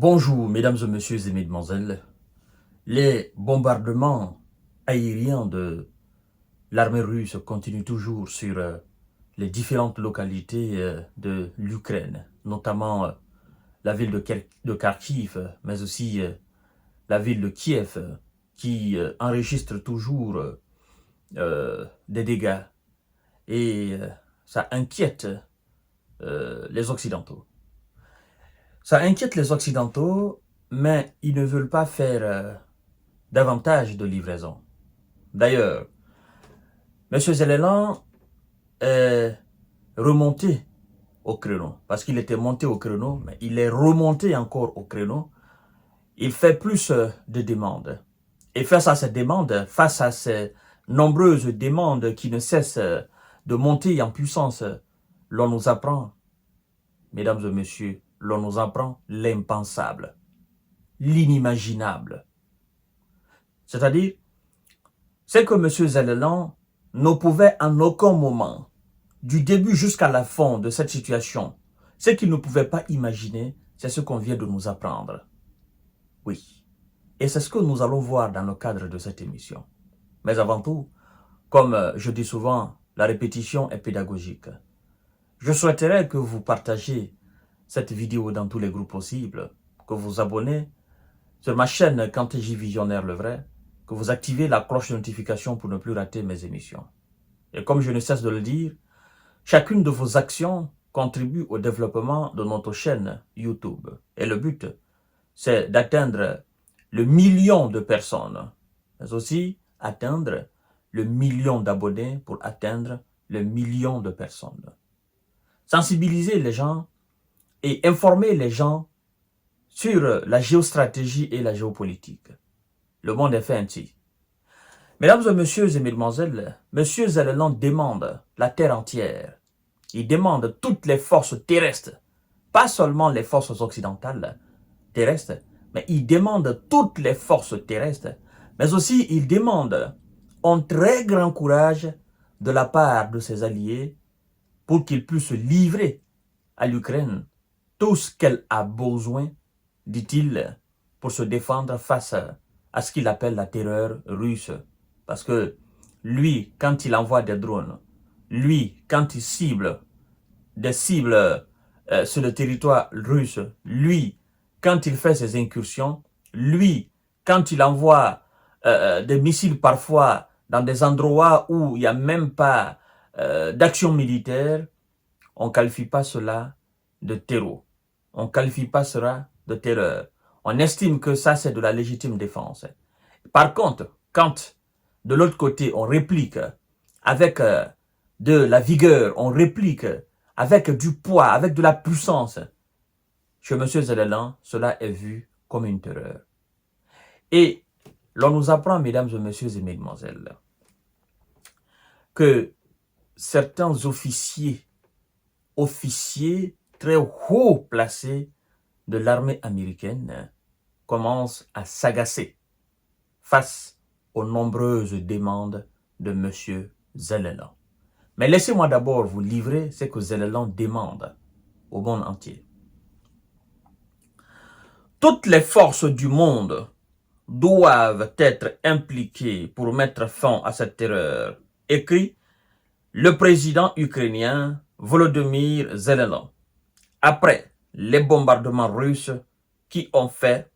Bonjour, mesdames et messieurs et mesdemoiselles. Les bombardements aériens de l'armée russe continuent toujours sur les différentes localités de l'Ukraine, notamment la ville de Kharkiv, mais aussi la ville de Kiev, qui enregistre toujours des dégâts. Et ça inquiète les Occidentaux. Ça inquiète les Occidentaux, mais ils ne veulent pas faire davantage de livraison. D'ailleurs, M. Zelensky est remonté au créneau, parce qu'il était monté au créneau, mais il est remonté encore au créneau. Il fait plus de demandes. Et face à ces demandes, face à ces nombreuses demandes qui ne cessent de monter en puissance, l'on nous apprend, mesdames et messieurs, l'on nous apprend l'impensable, l'inimaginable. C'est-à-dire, c'est que M. Zelensky ne pouvait en aucun moment, du début jusqu'à la fin de cette situation, ce qu'il ne pouvait pas imaginer, c'est ce qu'on vient de nous apprendre. Oui. Et c'est ce que nous allons voir dans le cadre de cette émission. Mais avant tout, comme je dis souvent, la répétition est pédagogique. Je souhaiterais que vous partagiez cette vidéo dans tous les groupes possibles, que vous vous abonnez sur ma chaîne Kanteji Visionnaire le Vrai, que vous activez la cloche de notification pour ne plus rater mes émissions. Et comme je ne cesse de le dire, chacune de vos actions contribue au développement de notre chaîne YouTube. Et le but, c'est d'atteindre le million de personnes, mais aussi atteindre le million d'abonnés pour atteindre le million de personnes. Sensibiliser les gens et informer les gens sur la géostratégie et la géopolitique. Le monde est fait ainsi. Mesdames et messieurs et mesdemoiselles, M. Zelensky demande la terre entière. Il demande toutes les forces terrestres, pas seulement les forces occidentales terrestres, mais il demande toutes les forces terrestres, mais aussi il demande un très grand courage de la part de ses alliés pour qu'ils puissent livrer à l'Ukraine tout ce qu'elle a besoin, dit-il, pour se défendre face à ce qu'il appelle la terreur russe. Parce que lui, quand il envoie des drones, lui, quand il cible des cibles sur le territoire russe, lui, quand il fait ses incursions, lui, quand il envoie des missiles parfois dans des endroits où il n'y a même pas d'action militaire, on ne qualifie pas cela de terreau. On ne qualifie pas cela de terreur. On estime que ça, c'est de la légitime défense. Par contre, quand de l'autre côté, on réplique avec de la vigueur, on réplique avec du poids, avec de la puissance, chez M. Zelensky, cela est vu comme une terreur. Et l'on nous apprend, mesdames et messieurs et mesdemoiselles, que certains officiers très haut placés de l'armée américaine commencent à s'agacer face aux nombreuses demandes de M. Zelensky. Mais laissez-moi d'abord vous livrer ce que Zelensky demande au monde entier. Toutes les forces du monde doivent être impliquées pour mettre fin à cette terreur, écrit le président ukrainien Volodymyr Zelensky, après les bombardements russes qui ont fait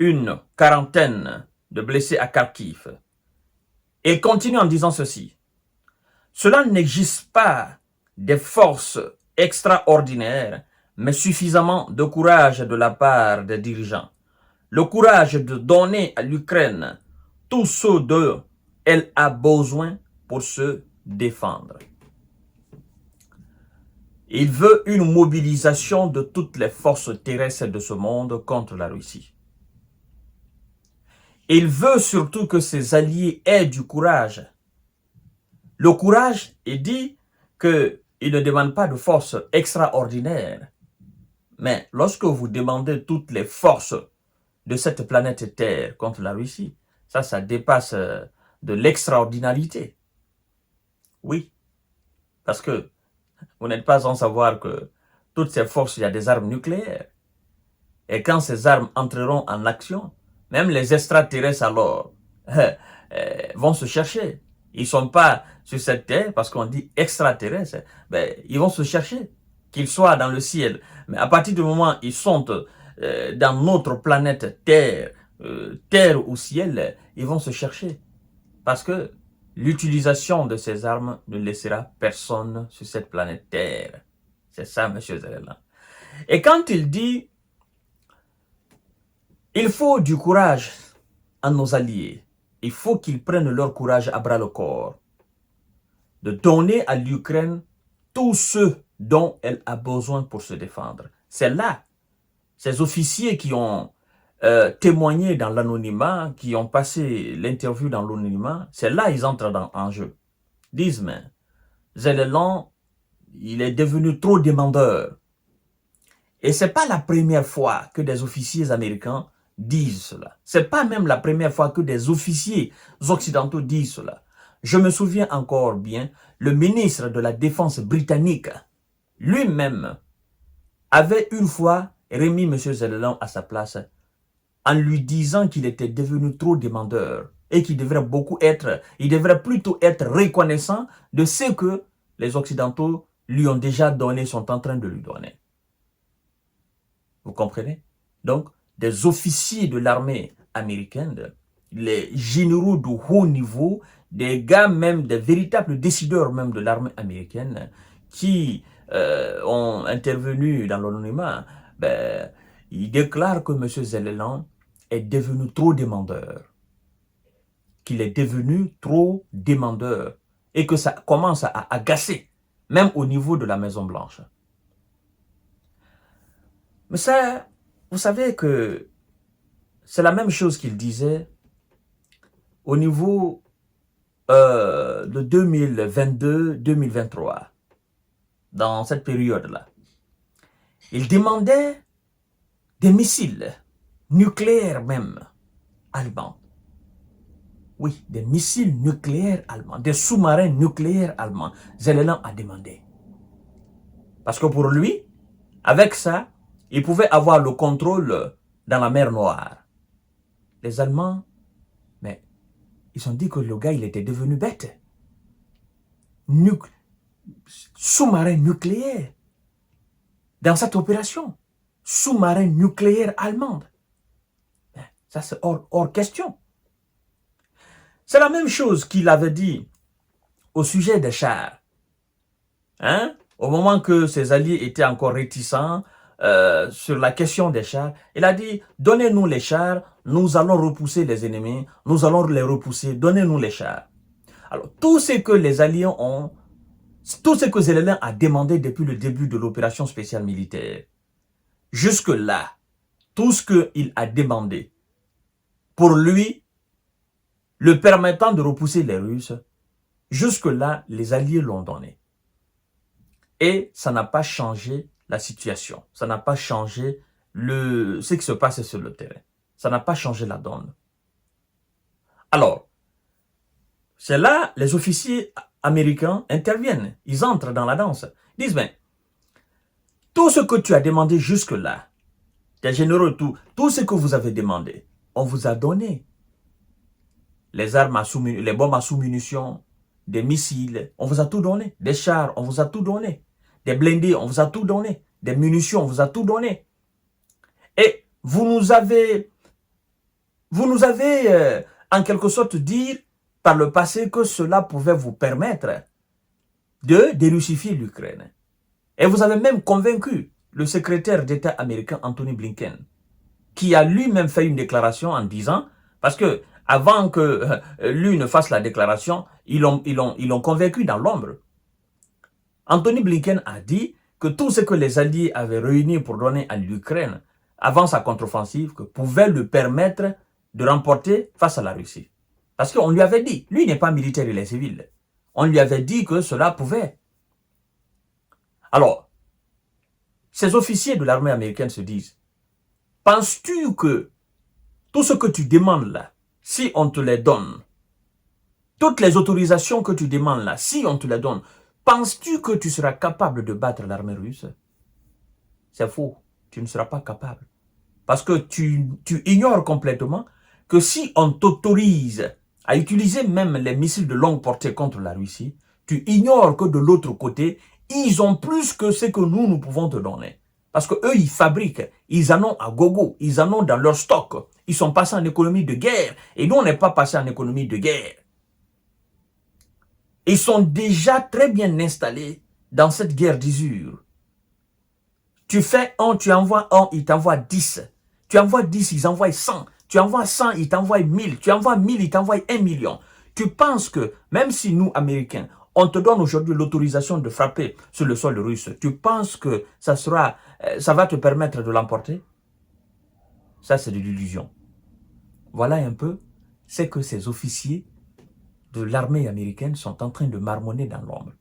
une quarantaine de blessés à Kharkiv. Il continue en disant ceci. Cela n'existe pas des forces extraordinaires, mais suffisamment de courage de la part des dirigeants. Le courage de donner à l'Ukraine tout ce dont elle a besoin pour se défendre. Il veut une mobilisation de toutes les forces terrestres de ce monde contre la Russie. Il veut surtout que ses alliés aient du courage. Le courage, il dit qu'il ne demande pas de forces extraordinaires. Mais lorsque vous demandez toutes les forces de cette planète Terre contre la Russie, ça dépasse de l'extraordinarité. Oui, parce que vous n'êtes pas sans savoir que toutes ces forces, il y a des armes nucléaires. Et quand ces armes entreront en action, même les extraterrestres alors vont se chercher. Ils ne sont pas sur cette terre parce qu'on dit extraterrestres. Ben, ils vont se chercher, qu'ils soient dans le ciel. Mais à partir du moment où ils sont dans notre planète Terre, terre ou ciel, ils vont se chercher. Parce que l'utilisation de ces armes ne laissera personne sur cette planète Terre. C'est ça, M. Zelela. Et quand il dit, il faut du courage à nos alliés, il faut qu'ils prennent leur courage à bras le corps, de donner à l'Ukraine tout ce dont elle a besoin pour se défendre. C'est là, ces officiers qui ont témoigné dans l'anonymat, qui ont passé l'interview dans l'anonymat, c'est là ils entrent en jeu. Disent, mais Zelela, il est devenu trop demandeur. Et ce n'est pas la première fois que des officiers américains disent cela. Ce n'est pas même la première fois que des officiers occidentaux disent cela. Je me souviens encore bien, le ministre de la Défense britannique, lui-même, avait une fois remis M. Zelela à sa place en lui disant qu'il était devenu trop demandeur et qu'il devrait il devrait plutôt être reconnaissant de ce que les Occidentaux lui ont déjà donné, sont en train de lui donner. Vous comprenez? Donc, des officiers de l'armée américaine, les généraux de haut niveau, des gars même, des véritables décideurs même de l'armée américaine, qui ont intervenu dans l'anonymat, ben, ils déclarent que M. Zelela est devenu trop demandeur. Qu'il est devenu trop demandeur. Et que ça commence à agacer, même au niveau de la Maison-Blanche. Mais ça, vous savez que c'est la même chose qu'il disait au niveau de 2022-2023, dans cette période-là. Il demandait des missiles nucléaires même allemands. Oui, des missiles nucléaires allemands, des sous-marins nucléaires allemands. Zelela a demandé. Parce que pour lui, avec ça, il pouvait avoir le contrôle dans la mer Noire. Les Allemands, mais ils ont dit que le gars, il était devenu bête. Sous-marin nucléaire. Dans cette opération, sous-marin nucléaire allemande. Ça, c'est hors question. C'est la même chose qu'il avait dit au sujet des chars. Hein? Au moment que ses alliés étaient encore réticents sur la question des chars, il a dit, donnez-nous les chars, nous allons repousser les ennemis, nous allons les repousser, donnez-nous les chars. Alors, tout ce que les alliés ont, tout ce que Zelela a demandé depuis le début de l'opération spéciale militaire, jusque-là, tout ce qu'il a demandé, pour lui, le permettant de repousser les Russes, jusque-là, les alliés l'ont donné. Et ça n'a pas changé la situation. Ça n'a pas changé ce qui se passe sur le terrain. Ça n'a pas changé la donne. Alors, c'est là, les officiers américains interviennent. Ils entrent dans la danse. Ils disent, ben, tout ce que tu as demandé jusque-là, tes généraux, tout ce que vous avez demandé, on vous a donné. Les armes les bombes à sous-munitions, des missiles, on vous a tout donné. Des chars, on vous a tout donné. Des blindés, on vous a tout donné. Des munitions, on vous a tout donné. Et vous nous avez en quelque sorte dit par le passé que cela pouvait vous permettre de dérussifier l'Ukraine. Et vous avez même convaincu le secrétaire d'État américain Anthony Blinken, qui a lui-même fait une déclaration en disant, parce que avant que lui ne fasse la déclaration, ils l'ont convaincu dans l'ombre. Anthony Blinken a dit que tout ce que les Alliés avaient réuni pour donner à l'Ukraine avant sa contre-offensive, que pouvait le permettre de remporter face à la Russie. Parce qu'on lui avait dit, lui n'est pas militaire, il est civil. On lui avait dit que cela pouvait. Alors, ces officiers de l'armée américaine se disent, penses-tu que tout ce que tu demandes là, si on te les donne, toutes les autorisations que tu demandes là, si on te les donne, penses-tu que tu seras capable de battre l'armée russe? C'est faux, tu ne seras pas capable. Parce que tu ignores complètement que si on t'autorise à utiliser même les missiles de longue portée contre la Russie, tu ignores que de l'autre côté, ils ont plus que ce que nous pouvons te donner. Parce que eux, ils fabriquent, ils en ont à gogo, ils en ont dans leur stock. Ils sont passés en économie de guerre. Et nous, on n'est pas passé en économie de guerre. Ils sont déjà très bien installés dans cette guerre d'usure. Tu fais un, tu envoies un, ils t'envoient 10. Tu envoies 10, ils envoient 100. Tu envoies 100, ils t'envoient 1000. Tu envoies 1000, ils t'envoient 1 million. Tu penses que, même si nous, Américains, on te donne aujourd'hui l'autorisation de frapper sur le sol russe, tu penses que ça va te permettre de l'emporter? Ça, c'est de l'illusion. Voilà un peu ce que ces officiers de l'armée américaine sont en train de marmonner dans l'ombre.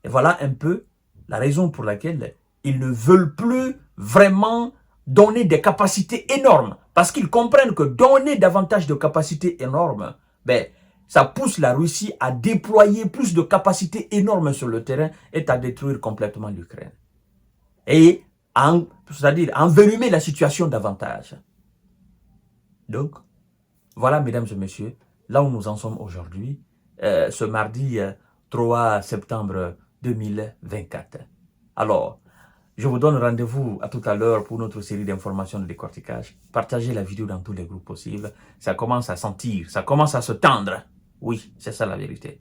Et voilà un peu la raison pour laquelle ils ne veulent plus vraiment donner des capacités énormes. Parce qu'ils comprennent que donner davantage de capacités énormes, ben, ça pousse la Russie à déployer plus de capacités énormes sur le terrain et à détruire complètement l'Ukraine. Et c'est-à-dire envenimer la situation davantage. Donc, voilà, mesdames et messieurs, là où nous en sommes aujourd'hui, ce mardi 3 septembre 2024. Alors, je vous donne rendez-vous à tout à l'heure pour notre série d'informations de décortiquage. Partagez la vidéo dans tous les groupes possibles. Ça commence à sentir, ça commence à se tendre. Oui, c'est ça la vérité.